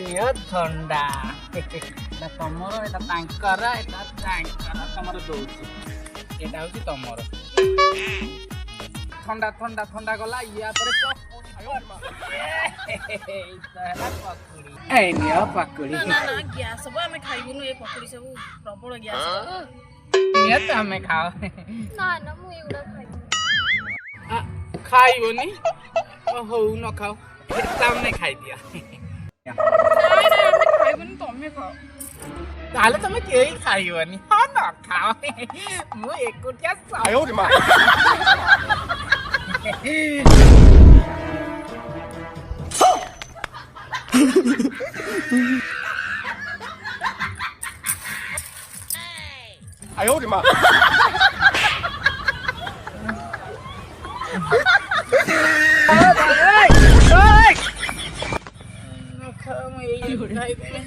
ନିଅ ଥଣ୍ଡା ଏଟା ତମର ଏଟା ତାଙ୍କର ଏଟା ତାଙ୍କର ତମର ଦଉଛି ଏଟା ହଉଛି ତମର ଥଣ୍ଡା ଥଣ୍ଡା ଥଣ୍ଡା ଗଲା ୟା ପରେ ପକୁଡ଼ି ଏଇ ନିଅ ପକୁଡ଼ି ନା ନା ଗ୍ୟାସ୍ ହବ ଆମେ ଖାଇବୁନୁ ଏ ପକୁଡ଼ି ସବୁ ପ୍ରବଳ ଗ୍ୟାସ୍ ନିଅ ତମେ ଖାଅ ନା ନା ମୁଁ ଏଗୁଡ଼ା ଖାଇବିନି ଖାଇବନି ହଉ ନ ଖାଅ ତମେ ଖାଇଦିଅ ଆମେ ଖାଇବୁନି ତମେ ଖାଅ ତାହେଲେ ତମେ କେହି ଖାଇବନି ହଁ ନ ଖାଅ ମୁଁ ଏକୁଟିଆ哎呦我的妈！ ଖାଇଦେବି